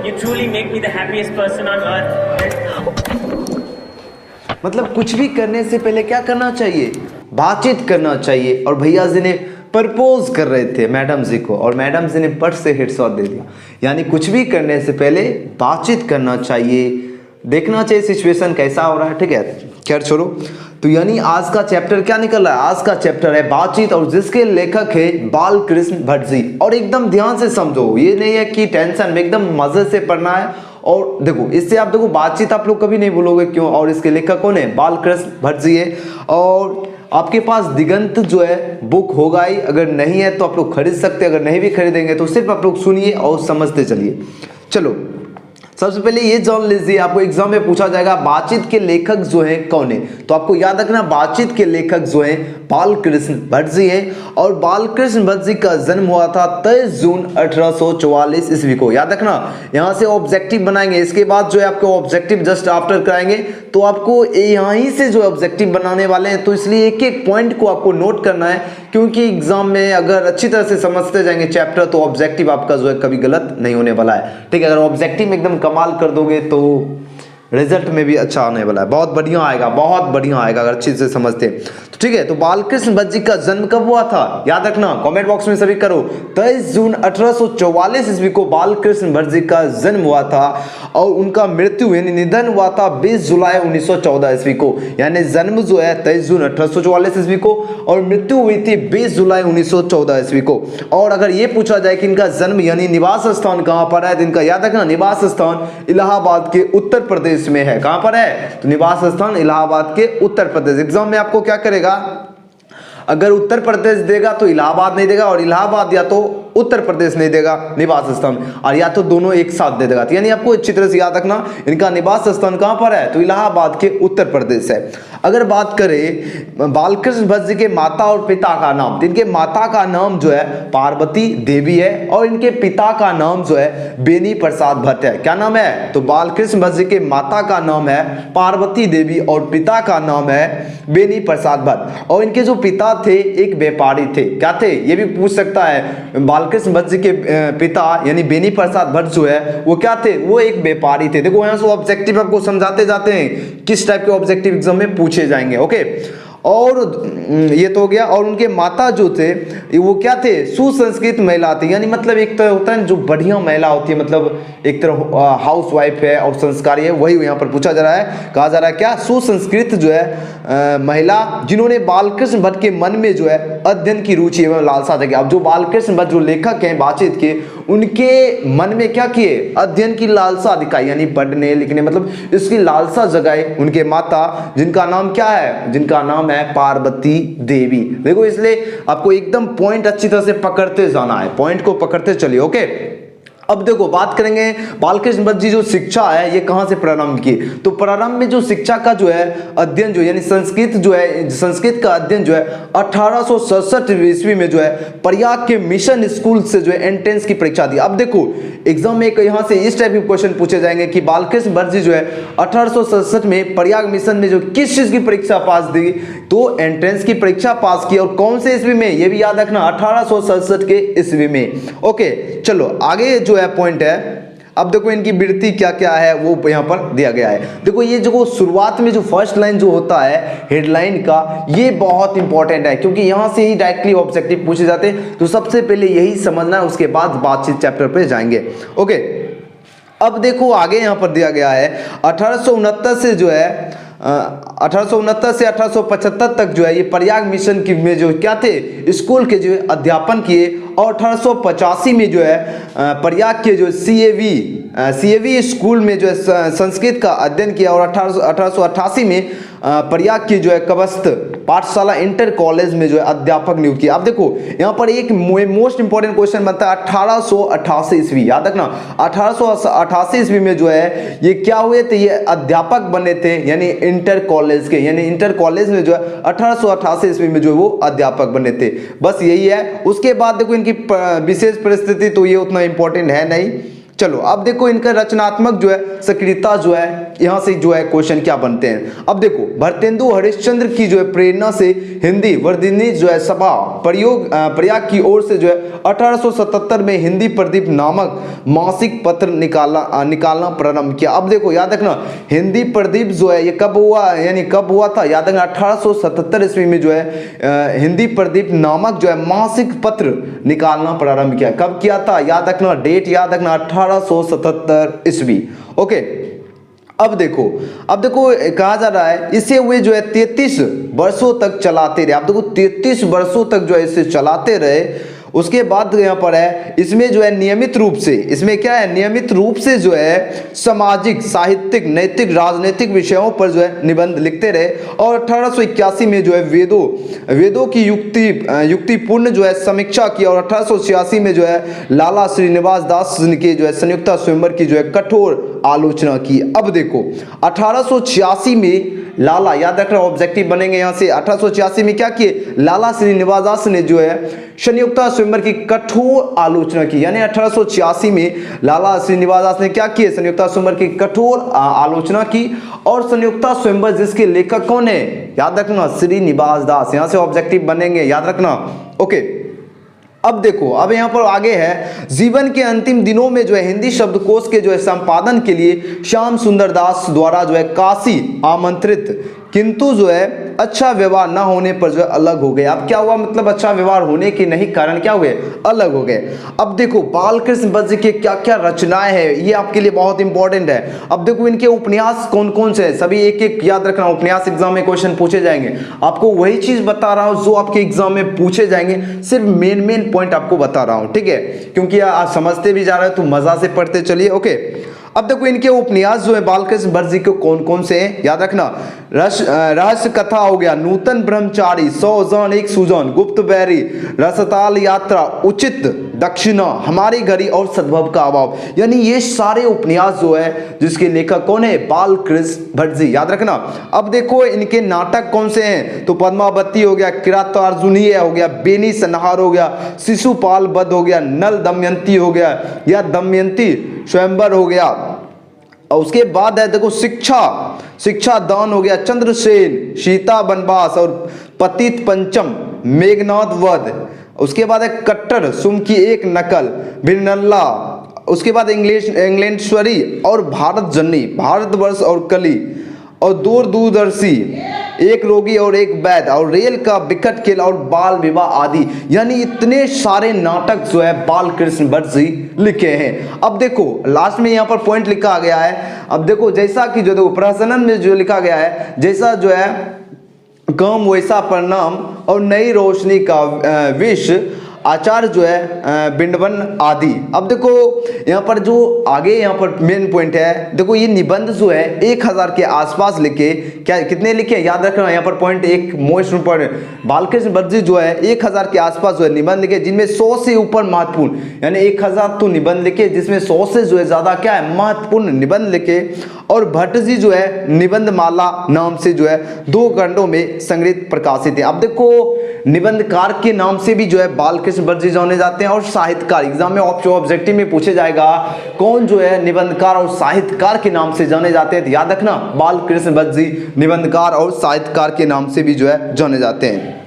You truly make me the happiest person on earth. मतलब कुछ भी करने से पहले क्या करना चाहिए, बातचीत करना चाहिए। और भैया जी ने प्रपोज कर रहे थे मैडम जी को, और मैडम जी ने पट से हेडशॉट दे दिया। यानी कुछ भी करने से पहले बातचीत करना चाहिए, देखना चाहिए सिचुएशन कैसा हो रहा है। ठीक है, खैर छोड़ो। तो यानी आज का चैप्टर क्या निकल रहा है, आज का चैप्टर है बातचीत, और जिसके लेखक है बालकृष्ण भट्ट जी। और एकदम ध्यान से समझो, ये नहीं है कि टेंशन में, एकदम मजे से पढ़ना है। और देखो इससे आप देखो बातचीत आप लोग कभी नहीं भूलोगे, क्यों। और इसके लेखक कौन है, बालकृष्ण भट्ट जी है। और आपके पास दिगंत जो है बुक होगा ही, अगर नहीं है तो आप लोग खरीद सकते हैं, अगर नहीं भी खरीदेंगे तो सिर्फ आप लोग सुनिए और समझते चलिए। चलो सबसे पहले ये जान लीजिए, आपको एग्जाम में पूछा जाएगा बातचीत के लेखक जो है कौन है। तो आपको याद रखना बातचीत के लेखक जो है बालकृष्ण भट्ट जी हैं। और बालकृष्ण भट्ट जी का जन्म हुआ था 23 जून 1844 ईस्वी को। याद रखना, यहाँ से ऑब्जेक्टिव बनाएंगे, इसके बाद जो है आपको ऑब्जेक्टिव जस्ट आफ्टर कराएंगे। तो आपको यहीं से जो ऑब्जेक्टिव बनाने वाले हैं, तो इसलिए एक एक पॉइंट को आपको नोट करना है, क्योंकि एग्जाम में अगर अच्छी तरह से समझते जाएंगे चैप्टर तो ऑब्जेक्टिव आपका जो है कभी गलत नहीं होने वाला है। ठीक है, अगर ऑब्जेक्टिव में एकदम कमाल कर दोगे तो रिजल्ट में भी अच्छा आने वाला है, बहुत बढ़िया आएगा, बहुत बढ़िया आएगा अगर अच्छे से समझते हैं तो। ठीक है, तो बालकृष्ण भट्ट जी का जन्म कब हुआ था, याद रखना, कमेंट बॉक्स में सभी करो। 23 जून 1844 ईस्वी को बालकृष्ण भट्ट जी का जन्म हुआ था। और उनका मृत्यु यानी निधन हुआ था 20 जुलाई 1914 ईस्वी को। यानी जन्म जो है 23 जून 1844 ईस्वी को, और मृत्यु हुई थी 20 जुलाई 1914 ईस्वी को। और अगर ये पूछा जाए कि इनका जन्म यानी निवास स्थान कहां पर है, तो इनका याद रखना निवास स्थान इलाहाबाद के उत्तर प्रदेश में है। कहां पर है, तो निवास स्थान इलाहाबाद के उत्तर प्रदेश। एग्जाम में आपको क्या करेगा, अगर उत्तर प्रदेश देगा तो इलाहाबाद नहीं देगा, और इलाहाबाद या तो उत्तर प्रदेश नहीं देगा निवास स्थान, और या तो दोनों एक साथ दे देगा। यानी आपको अच्छी तरह से याद रखना इनका निवास स्थान कहां पर है, तो इलाहाबाद के उत्तर प्रदेश है। अगर बात करें बालकृष्ण भट्ट जी के माता और पिता का नाम, तो इनके माता का नाम जो है पार्वती देवी है, और इनके पिता का नाम जो है बेनी प्रसाद भट्ट है। क्या नाम है, तो बालकृष्ण भट्ट जी के माता का नाम है पार्वती देवी, और पिता का नाम है बेनी प्रसाद भट्ट। और इनके जो पिता थे एक व्यापारी थे। क्या थे, ये भी पूछ सकता है। बालकृष्ण भट्ट जी के पिता यानी बेनी प्रसाद भट्ट जो है वो क्या थे, वो एक व्यापारी थे। देखो यहाँ से ऑब्जेक्टिव आपको समझाते जाते हैं किस टाइप के ऑब्जेक्टिव एग्जाम में पूछे जाएंगे। ओके, और ये तो हो गया। और उनके माता जो थे वो क्या थे, सुसंस्कृत महिला थी। यानी मतलब एक तो होता है जो बढ़िया महिला होती है, मतलब एक तरह हाउस वाइफ है और संस्कारी है, वही यहाँ पर पूछा जा रहा है, कहा जा रहा है क्या, सुसंस्कृत जो है महिला, जिन्होंने बालकृष्ण भट्ट के मन में जो है अध्ययन की रुचि एवं लालसा जगी। अब जो बालकृष्ण भट्ट जो लेखक हैं बातचीत के, उनके मन में क्या किए, अध्ययन की लालसा दिखाई, यानी पढ़ने लिखने मतलब इसकी लालसा जगाए उनके माता, जिनका नाम क्या है, जिनका नाम है पार्वती देवी। देखो इसलिए आपको एकदम पॉइंट अच्छी तरह से पकड़ते जाना है, पॉइंट को पकड़ते चलिए। ओके, अब देखो बात करेंगे बालकृष्ण भट्ट जी जो शिक्षा है ये कहां से प्रारंभ की। तो प्रारंभ में जो शिक्षा का जो है अध्ययन जो यानी संस्कृत जो है, संस्कृत का अध्ययन जो है 1867 ईस्वी में जो है प्रयाग के मिशन स्कूल से जो है एंट्रेंस की परीक्षा दी। अब देखो एग्जाम में यहां से इस टाइप के क्वेश्चन पूछे जाएंगे कि बालकृष्ण भट्ट जी जो है 1867 में प्रयाग मिशन में जो किस चीज की परीक्षा पास दी, तो एंट्रेंस की परीक्षा पास की। और कौन से ईस्वी में, ये भी याद रखना 1867 के ईस्वी में। ओके चलो आगे जो है पॉइंट है। अब देखो इनकी वृत्ति क्या क्या है वो यहाँ पर दिया गया है। देखो ये जो शुरुआत में जो फर्स्ट लाइन जो होता है हेडलाइन का, ये बहुत इंपॉर्टेंट है, क्योंकि यहाँ से ही डायरेक्टली ऑब्जेक्टिव पूछे जाते हैं। तो सबसे पहले यही समझना है, उसके बाद बातचीत चैप्टर पे जाएंगे। ओके, अब देखो आगे यहाँ पर दिया गया है 1869 से जो है 1869 से 1875 तक जो है ये प्रयाग मिशन की में जो क्या थे स्कूल के जो है अध्यापन किए। और 1885 में जो है प्रयाग के जो CAV स्कूल में जो है संस्कृत का अध्ययन किया। और 1888 में प्रयाग की जो है कबस्त पाठशाला इंटर कॉलेज में जो है अध्यापक नियुक्त किया। अब देखो यहाँ पर एक मोस्ट इंपॉर्टेंट क्वेश्चन बनता है 1888 ईस्वी, याद रखना 1888 ईस्वी में जो है ये क्या हुए थे, ये अध्यापक बने थे, यानी इंटर कॉलेज के, यानी इंटर कॉलेज में जो है 1888 ईस्वी में जो है वो अध्यापक बने थे। बस यही है। उसके बाद देखो इनकी विशेष परिस्थिति तो ये उतना इंपॉर्टेंट है नहीं, चलो अब देखो इनका रचनात्मक जो है सक्रियता जो है यहाँ से जो है क्वेश्चन क्या बनते हैं। अब देखो भरतेंदु हरिश्चंद्र की जो है प्रेरणा से हिंदी वर्धिनी जो है सभा प्रयाग की ओर से जो है 1877 में हिंदी प्रदीप नामक मासिक पत्र निकालना प्रारंभ किया। अब देखो याद रखना हिंदी प्रदीप जो है ये कब हुआ, यानी कब हुआ था, याद रखना 1877 ईस्वी में जो है हिंदी प्रदीप नामक जो है मासिक पत्र निकालना प्रारंभ किया। कब किया था, याद रखना डेट याद रखना 1877 ईस्वी। ओके अब देखो कहा जा रहा है इसे वे जो है 33 वर्षों तक चलाते रहे। आप देखो 33 वर्षों तक जो है इसे चलाते रहे। उसके बाद यहाँ पर है इसमें जो है नियमित रूप से, इसमें क्या है नियमित रूप से जो है सामाजिक साहित्यिक नैतिक राजनीतिक विषयों पर जो है निबंध लिखते रहे। और 1881 में जो है वेदों की युक्तिपूर्ण जो है समीक्षा की। और 1886 में जो है लाला श्रीनिवास दास के जो है संयुक्ता स्वयंवर की जो है कठोर आलोचना की। अब देखो 1886 में लाला, याद रखना ऑब्जेक्टिव बनेंगे यहाँ से, 1886 में क्या किए लाला श्रीनिवास दास ने जो है संयुक्ता स्वयंवर की कठोर आलोचना की। यानी 1886 में लाला श्रीनिवास दास ने क्या किए संयुक्ता स्वयंवर की कठोर आलोचना की। और संयुक्ता स्वयंवर जिसके लेखक कौन है, याद रखना श्रीनिवास दास, यहाँ से ऑब्जेक्टिव बनेंगे याद रखना। ओके अब देखो अब यहाँ पर आगे है जीवन के अंतिम दिनों में जो है हिंदी शब्दकोश के जो है संपादन के लिए श्याम सुंदर दास द्वारा जो है काशी आमंत्रित, किंतु जो है अच्छा व्यवहार ना होने पर जो है अलग हो गए। अब क्या हुआ, मतलब अच्छा व्यवहार होने के नहीं कारण क्या हुए, अलग हो गए। अब देखो बालकृष्ण भट्ट जी के क्या क्या रचनाएं हैं, ये आपके लिए बहुत इंपॉर्टेंट है। अब देखो इनके उपन्यास कौन कौन से हैं, सभी एक एक याद रखना, उपन्यास एग्जाम में क्वेश्चन पूछे जाएंगे। आपको वही चीज बता रहा हूं जो आपके एग्जाम में पूछे जाएंगे, सिर्फ मेन पॉइंट आपको बता रहा हूं, ठीक है, क्योंकि आप समझते भी जा रहे हो तो मजा से पढ़ते चलिए। ओके अब देखो इनके उपन्यास जो है बालकृष्ण भट्ट जी के कौन कौन से हैं, याद रखना रहस्य कथा हो गया, नूतन ब्रह्मचारी, 100 जन एक सुजन, गुप्त बैरी, रसताल यात्रा, उचित दक्षिणा, हमारी घड़ी और सद्भव का अभाव। यानी ये सारे उपन्यास जो है जिसके लेखक कौन है, बालकृष्ण भट्ट जी, याद रखना। अब देखो इनके नाटक कौन से हैं, तो पद्मावती हो गया, किरातार्जुनीय हो गया, बेनी संहार हो गया, शिशुपाल वध हो गया, नल दमयंती हो गया या दमयंती स्वयंवर हो गया। और उसके बाद है देखो शिक्षा दान हो गया, चंद्रसेन, सीता वनवास और पतित पंचम, मेघनाथ वध। उसके बाद है कट्टर, सुम की एक नकल, बिरनल्ला। उसके बाद इंग्लैंडेश्वरी और भारत जननी, भारतवर्ष और कली और दूरदर्शी, एक रोगी और एक वैद और रेल का विकट खेल और बाल विवाह आदि। यानी इतने सारे नाटक जो है बालकृष्ण भट्ट जी लिखे हैं। अब देखो लास्ट में यहाँ पर पॉइंट लिखा गया है। अब देखो जैसा कि जो देखो प्रहसनन में जो लिखा गया है, जैसा जो है काम वैसा परिणाम और नई रोशनी का विष आचार जो है बिंडवन आदि। अब देखो यहाँ पर जो आगे यहाँ पर मेन पॉइंट है, देखो ये निबंध जो है 1000 के आसपास लिखे, क्या कितने लिखे याद रखना, यहाँ पर पॉइंट एक मोस्ट इंपॉर्टेंट, बालकृष्ण भट्ट जी जो है 1000 के आसपास जो है निबंध लिखे, जिनमें 100 से ऊपर महत्वपूर्ण, यानी 1000 तो निबंध लिखे जिसमें 100 से जो है ज्यादा क्या है महत्वपूर्ण निबंध लिखे। और भट्ट जी जो है निबंध माला नाम से जो है 2 खंडों में संग्रहित प्रकाशित है। अब देखो निबंधकार के नाम से भी जो है बालकृष्ण भट्ट जी जाने जाते हैं। और साहित्यकार, एग्जाम में ऑब्जेक्टिव में पूछे जाएगा कौन जो है निबंधकार और साहित्यकार के नाम से जाने जाते हैं, तो याद रखना बालकृष्ण भट्ट जी निबंधकार और साहित्यकार के नाम से भी जो है जाने जाते हैं।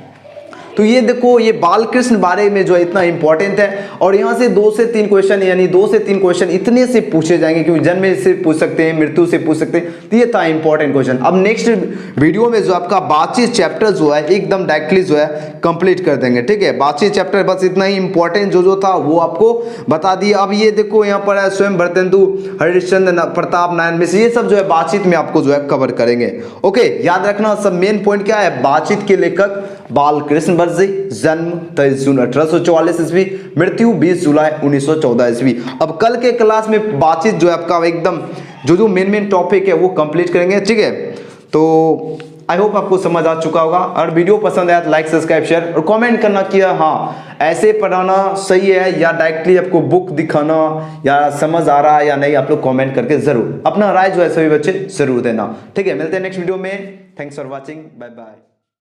तो ये देखो ये बालकृष्ण बारे में जो है इतना इंपॉर्टेंट है। और यहाँ से 2 से 3 क्वेश्चन, यानी 2 से 3 क्वेश्चन इतने से पूछे जाएंगे, क्योंकि जन्म से पूछ सकते हैं, मृत्यु से पूछ सकते हैं, तो ये था इंपॉर्टेंट क्वेश्चन। अब नेक्स्ट वीडियो में जो आपका बातचीत चैप्टर जो है एकदम डायरेक्टली जो है कंप्लीट कर देंगे, ठीक है। बातचीत चैप्टर बस इतना ही इंपॉर्टेंट जो था वो आपको बता दिया। अब ये देखो यहाँ पर है स्वयं भरतेंदु हरिश्चंद्र प्रताप नारायण मिश्र, ये सब जो है बातचीत में आपको जो है कवर करेंगे। ओके याद रखना सब मेन पॉइंट क्या है, बातचीत के लेखक बालकृष्ण भट्ट जी, जन्म 23 जून 1844 ईस्वी, मृत्यु 20 जुलाई 1914 ईस्वी। अब कल के क्लास में बातचीत जो है आपका एकदम जो मेन टॉपिक है वो कंप्लीट करेंगे, ठीक है। तो आई होप आपको समझ आ चुका होगा। और वीडियो पसंद आया तो लाइक सब्सक्राइब शेयर और कमेंट करना कि हाँ ऐसे पढ़ाना सही है या डायरेक्टली आपको बुक दिखाना या समझ आ रहा है या नहीं, आप लोग कमेंट करके जरूर अपना राय जो है सभी बच्चे जरूर देना, ठीक है। मिलते हैं नेक्स्ट वीडियो में। Thanks for watching, bye bye.